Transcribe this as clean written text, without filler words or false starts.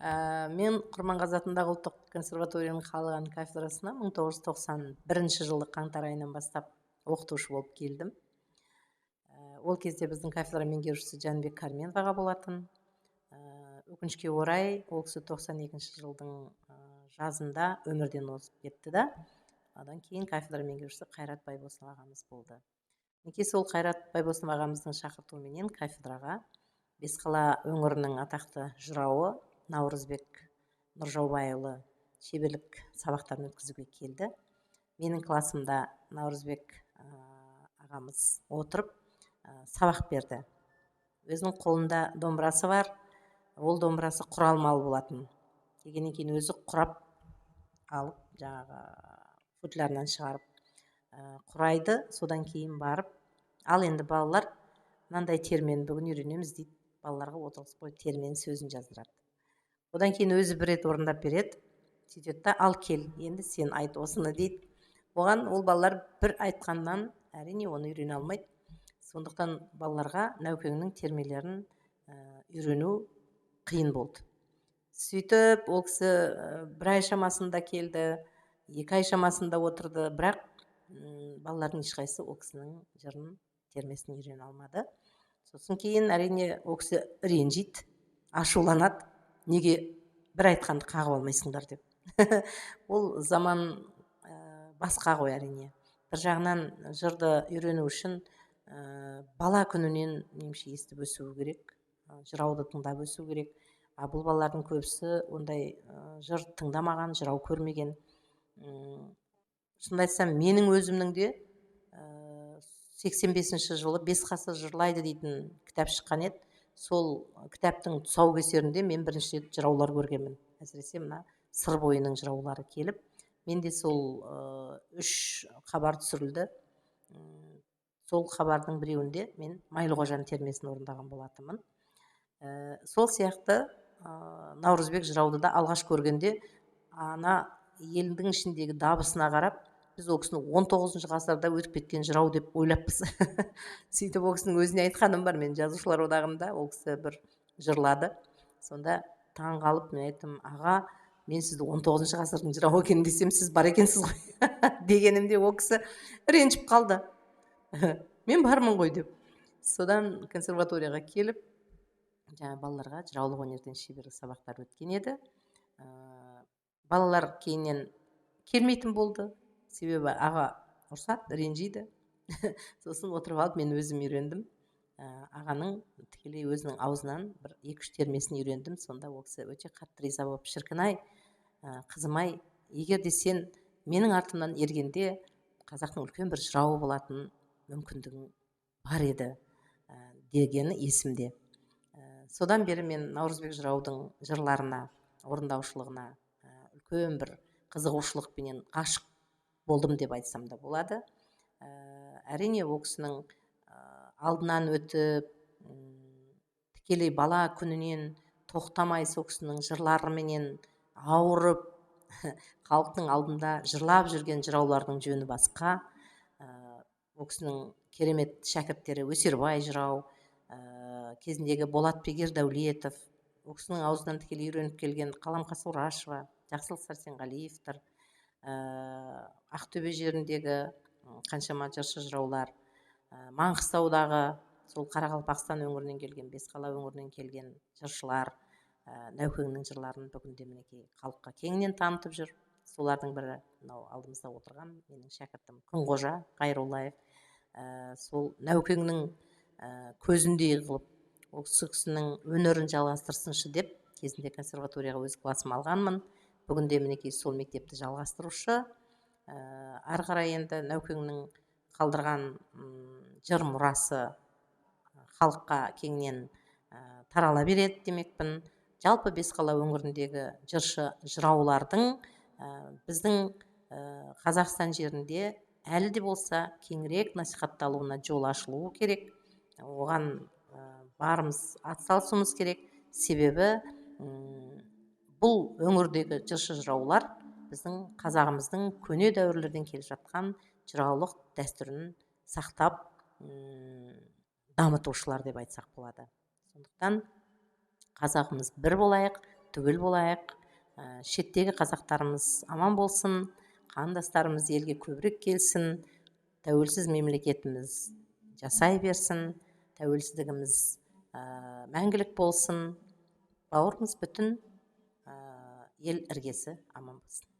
Мен Құрманғазы атындағы ұлттық консерваторияның халық әні кафедрасына 1991 жылы қаңтар айынан бастап оқытушы болып келдім. Ол кезде біздің кафедра меңгерушісі Жанбек Карменов аға болатын. Өкінішке орай, ол кісі 92 жылдың жазында өмірден озып кетті да. Одан кейін кафедра меңгерушісі Қайрат Байбосын ағамыз болды. Мінекей сол Қайрат Байбосын ағамыздың шақыртуыменен кафедраға Бесқала өңірінің атақты жырауы Наурызбек Нұржаубайұлы шеберлік сабақтарын өткізуге келді. Менің классымда Наурызбек ағамыз отырып сабақ берді. Өзінің қолында домбырасы бар, ол домбырасы құралмалы болатын. Дегеннен кейін өзі құрап алып, жаңағы футлярынан шығарып құрайды, содан кейін барып, ал енді балалар мынандай термен бүгін үйренеміз дейді, балаларға отырғызып қойып термен сөзін жаздырады. Одан кейін өзі бір рет орындап береді, сөйтеді да, ал кел, енді сен айт осыны дейді. Оған ол балалар бір айтқаннан әрине оны үйрене алмайды. Сондықтан балаларға Нәукеңнің термелерін үйрену қиын болды. Сөйтіп, ол кісі бір ай шамасында келді, 2 ай шамасында отырды, бірақ балалардың ешқайсысы ол кісінің жырын термесін үйрене алмады. Сосын кейін әрине ол кісі ренжиді, ашуланады, неге бір айтқанды қағып алмайсыңдар деп. Ол заман басқа ғой әрине. Бір жағынан жырды үйрену үшін бала күнінен немше естіп өсуі керек, жырауды тыңдап өсу керек. Бұл балалардың көбісі ондай жыр тыңдамаған, жырау көрмеген. Шынымды айтсам, менің өзімнің де 85 жылы Бес ғасыр жырлайды дейтін кітап шыққан еді. Сол кітаптың тұсаукесерінде мен бірінші рет жыраулар көргенмін. Әсіресе мына сыр бойының жыраулары келіп, мен де сол 3 хабар түсірілді. Сол хабардың біреуінде мен Майлықожаның термесін орындаған болатынмын. Сол сияқты Наурызбек жырауды да алғаш көргенде, ана елдің ішіндегі дабысына қарап, біз ол кісіні 19 ғасырда өтіп кеткен жырау деп ойлаппыз. Сөйтіп ол кісінің өзіне айтқаным бар, мен жазушылар одағында ол кісі бір жырлады. Сонда таң қалып мен айттым, аға, мен сізді 19 ғасырдың жырауы екен десем, сіз бар екенсіз ғой дегенімде ол кісі ренжіп қалды. Мен бармын ғой деп. Содан консерваторияға келіп, жаңа балаларға жыраулық өнерден шеберлік сабақтар өткен еді. Балалар кейіннен келмейтін болды, себебі аға ұрсады, ренжиді. Сосын отырып алып мен өзім үйрендім. Ағаның тікелей өзінің аузынан бір 2-3 термесін үйрендім. Сонда ол кісі өте қатты риза болып, шіркін-ай, қызым-ай, егер де сен менің артымнан ергенде қазақтың үлкен бір жырауы болатын мүмкіндігің бар еді дегені есімде. Содан бері мен Наурызбек жыраудың жырларына, орындаушылығына үлкен бір қызығушылықпенен ғашық болдым деп айтсам да болады. Әрине ол кісінің алдынан өтіп, тікелей бала күнінен тоқтамай сол кісінің жырларыменен ауырып, халықтың алдында жырлап жүрген жыраулардың жөні басқа. Ол кісінің керемет шәкірттері Өсербай жырау, кезіндегі Болатбек Ердәулетов, ол кісінің аузынан тікелей үйреніп келген Қаламқас Орашева, Жақсылық Сәрсенғалиевтер, Ақтөбе жеріндегі қаншама жыршы жыраулар, Маңғыстаудағы сол Қарақалпақстан өңірінен келген, Бесқала өңірінен келген жыршылар Нәукеңнің жырларын бүгінде мінекей халыққа кеңінен танытып жүр. Солардың бірі мынау алдымызда отырған менің шәкіртім Күнғожа Қайроллаев. Сол Нәукеңнің көзіндей қылып, ол кісінің өнерін жалғастырсыншы деп, кезінде консерваторияға өз классым алғанмын. Бүгінде мінекей сол мектепті жалғастырушы. Ары қарай енді Нәукеңнің қалдырған жыр мұрасы халыққа кеңінен тарала береді демекпін. Жалпы Бесқала өңіріндегі жыршы жыраулардың біздің Қазақстан жерінде әлі де болса кеңірек насихатталуына жол ашылуы керек. Оған барымыз атсалысуымыз керек. Себебі бұл өңірдегі жыршы жыраулар біздің қазағымыздың көне дәуірлерден келе жатқан жыраулық дәстүрін сақтап дамытушылар деп айтсақ болады. Сондықтан қазағымыз бір болайық, түгел болайық, шеттегі қазақтарымыз аман болсын, қандастарымыз елге көбірек келсін, тәуелсіз мемлекетіміз жасай берсін, тәуелсіздігіміз мәңгілік болсын, бауырымыз бүтін, ел іргесі аман болсын.